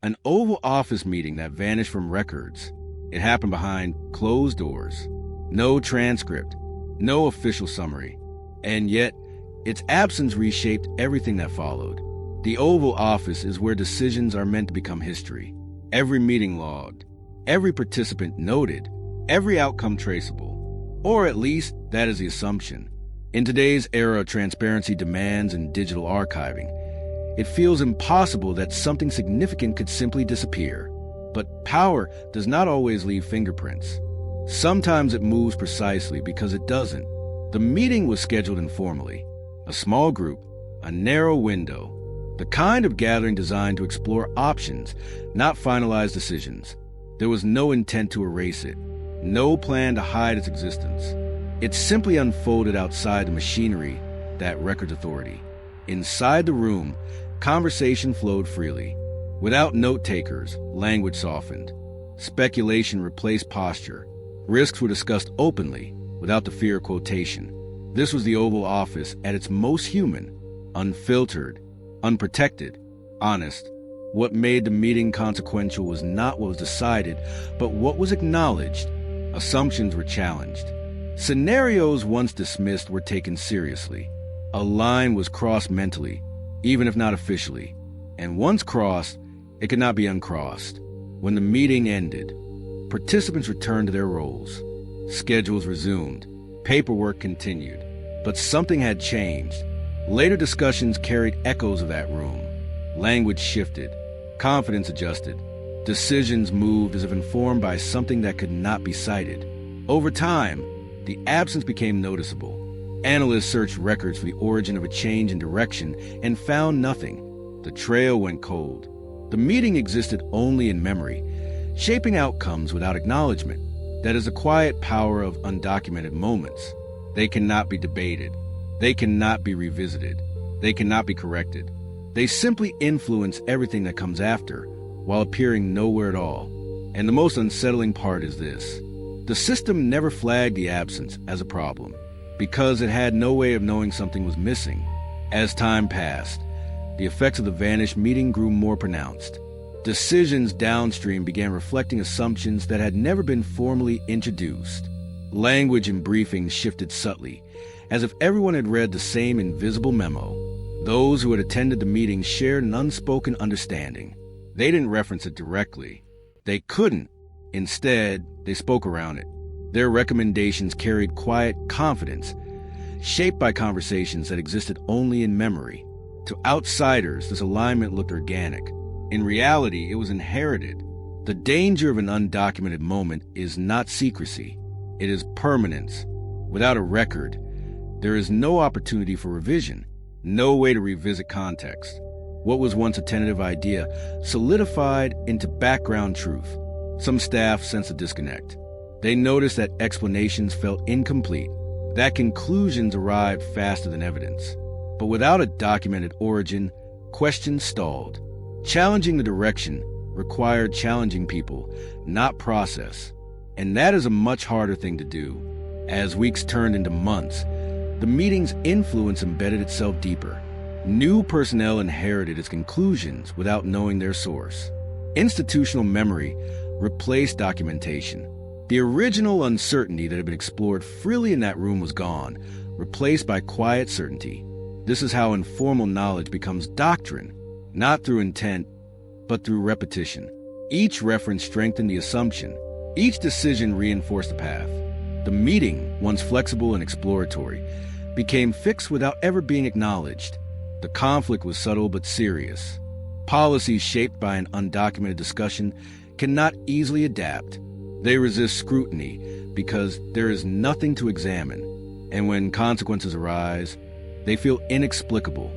An Oval Office meeting that vanished from records. It happened behind closed doors. No transcript, no official summary. And yet, its absence reshaped everything that followed. The Oval Office is where decisions are meant to become history. Every meeting logged, every participant noted, every outcome traceable. Or at least, that is the assumption. In today's era of transparency demands and digital archiving, it feels impossible that something significant could simply disappear. But power does not always leave fingerprints. Sometimes it moves precisely because it doesn't. The meeting was scheduled informally. A small group, a narrow window, the kind of gathering designed to explore options, not finalize decisions. There was no intent to erase it, no plan to hide its existence. It simply unfolded outside the machinery, that records authority. Inside the room, conversation flowed freely. Without note-takers, language softened. Speculation replaced posture. Risks were discussed openly, without the fear of quotation. This was the Oval Office at its most human, unfiltered, unprotected, honest. What made the meeting consequential was not what was decided, but what was acknowledged. Assumptions were challenged. Scenarios once dismissed were taken seriously. A line was crossed mentally, even if not officially. And once crossed, it could not be uncrossed. When the meeting ended, participants returned to their roles. Schedules resumed. Paperwork continued. But something had changed. Later discussions carried echoes of that room. Language shifted. Confidence adjusted. Decisions moved as if informed by something that could not be cited. Over time, the absence became noticeable. Analysts searched records for the origin of a change in direction and found nothing. The trail went cold. The meeting existed only in memory, shaping outcomes without acknowledgement. That is the quiet power of undocumented moments. They cannot be debated. They cannot be revisited. They cannot be corrected. They simply influence everything that comes after, while appearing nowhere at all. And the most unsettling part is this. The system never flagged the absence as a problem, because it had no way of knowing something was missing. As time passed, the effects of the vanished meeting grew more pronounced. Decisions downstream began reflecting assumptions that had never been formally introduced. Language in briefings shifted subtly, as if everyone had read the same invisible memo. Those who had attended the meeting shared an unspoken understanding. They didn't reference it directly. They couldn't. Instead, they spoke around it. Their recommendations carried quiet confidence, shaped by conversations that existed only in memory. To outsiders, this alignment looked organic. In reality, it was inherited. The danger of an undocumented moment is not secrecy. It is permanence. Without a record, there is no opportunity for revision, no way to revisit context. What was once a tentative idea solidified into background truth. Some staff sensed a disconnect. They noticed that explanations felt incomplete, that conclusions arrived faster than evidence. But without a documented origin, questions stalled. Challenging the direction required challenging people, not process. And that is a much harder thing to do. As weeks turned into months, the meeting's influence embedded itself deeper. New personnel inherited its conclusions without knowing their source. Institutional memory replaced documentation. The original uncertainty that had been explored freely in that room was gone, replaced by quiet certainty. This is how informal knowledge becomes doctrine, not through intent, but through repetition. Each reference strengthened the assumption. Each decision reinforced the path. The meeting, once flexible and exploratory, became fixed without ever being acknowledged. The conflict was subtle but serious. Policies shaped by an undocumented discussion cannot easily adapt. They resist scrutiny because there is nothing to examine. And when consequences arise, they feel inexplicable.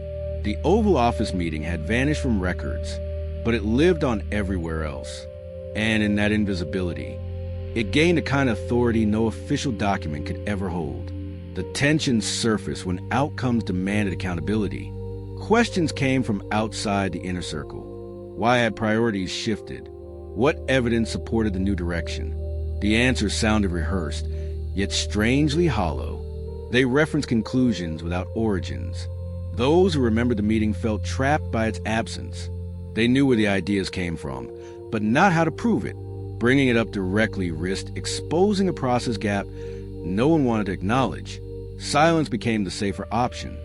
The Oval Office meeting had vanished from records, but it lived on everywhere else. And in that invisibility, it gained a kind of authority no official document could ever hold. The tension surfaced when outcomes demanded accountability. Questions came from outside the inner circle. Why had priorities shifted? What evidence supported the new direction? The answers sounded rehearsed, yet strangely hollow. They referenced conclusions without origins. Those who remembered the meeting felt trapped by its absence. They knew where the ideas came from, but not how to prove it. Bringing it up directly risked exposing a process gap no one wanted to acknowledge. Silence became the safer option.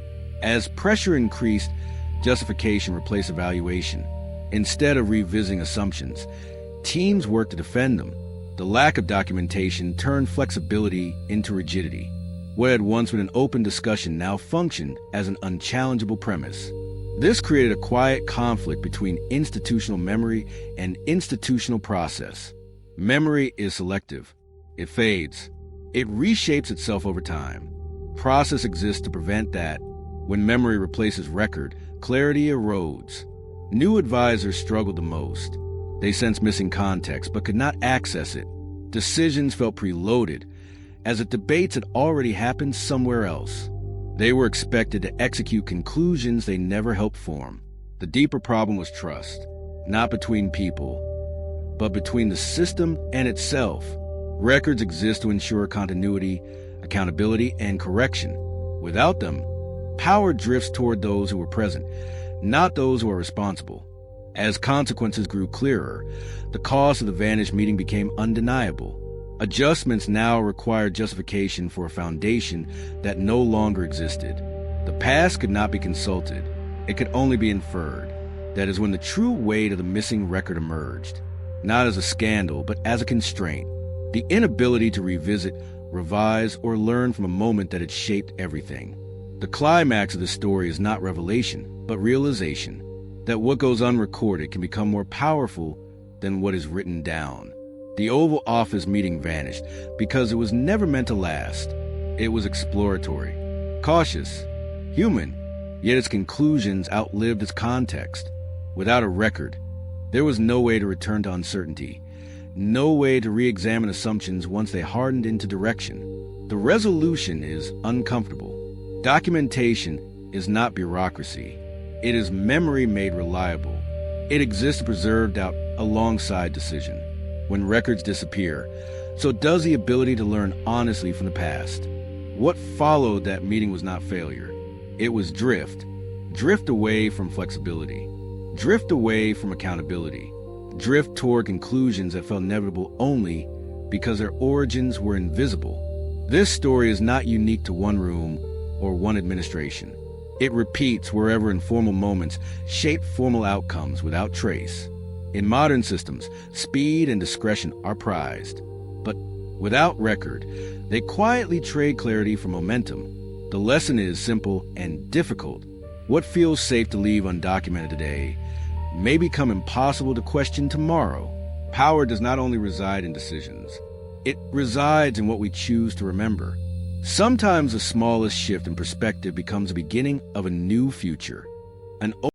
As pressure increased, justification replaced evaluation. Instead of revisiting assumptions, teams worked to defend them. The lack of documentation turned flexibility into rigidity. What had once been an open discussion now functioned as an unchallengeable premise. This created a quiet conflict between institutional memory and institutional process. Memory is selective. It fades. It reshapes itself over time. Process exists to prevent that. When memory replaces record, clarity erodes. New advisors struggled the most. They sensed missing context but could not access it. Decisions felt preloaded, as if debates had already happened somewhere else. They were expected to execute conclusions they never helped form. The deeper problem was trust, not between people, but between the system and itself. Records exist to ensure continuity, accountability, and correction. Without them, power drifts toward those who were present, not those who are responsible. As consequences grew clearer, the cost of the vanished meeting became undeniable. Adjustments now required justification for a foundation that no longer existed. The past could not be consulted. It could only be inferred. That is when the true weight of the missing record emerged, not as a scandal, but as a constraint. The inability to revisit, revise, or learn from a moment that had shaped everything. The climax of the story is not revelation, but realization that what goes unrecorded can become more powerful than what is written down. The Oval Office meeting vanished because it was never meant to last. It was exploratory, cautious, human, yet its conclusions outlived its context. Without a record, there was no way to return to uncertainty, no way to re-examine assumptions once they hardened into direction. The resolution is uncomfortable. Documentation is not bureaucracy. It is memory made reliable. It exists to preserve doubt alongside decision. When records disappear, so does the ability to learn honestly from the past. What followed that meeting was not failure. It was drift. Drift away from flexibility. Drift away from accountability. Drift toward conclusions that felt inevitable only because their origins were invisible. This story is not unique to one room or one administration. It repeats wherever informal moments shape formal outcomes without trace. In modern systems, speed and discretion are prized. But without record, they quietly trade clarity for momentum. The lesson is simple and difficult. What feels safe to leave undocumented today may become impossible to question tomorrow. Power does not only reside in decisions. It resides in what we choose to remember. Sometimes the smallest shift in perspective becomes the beginning of a new future. An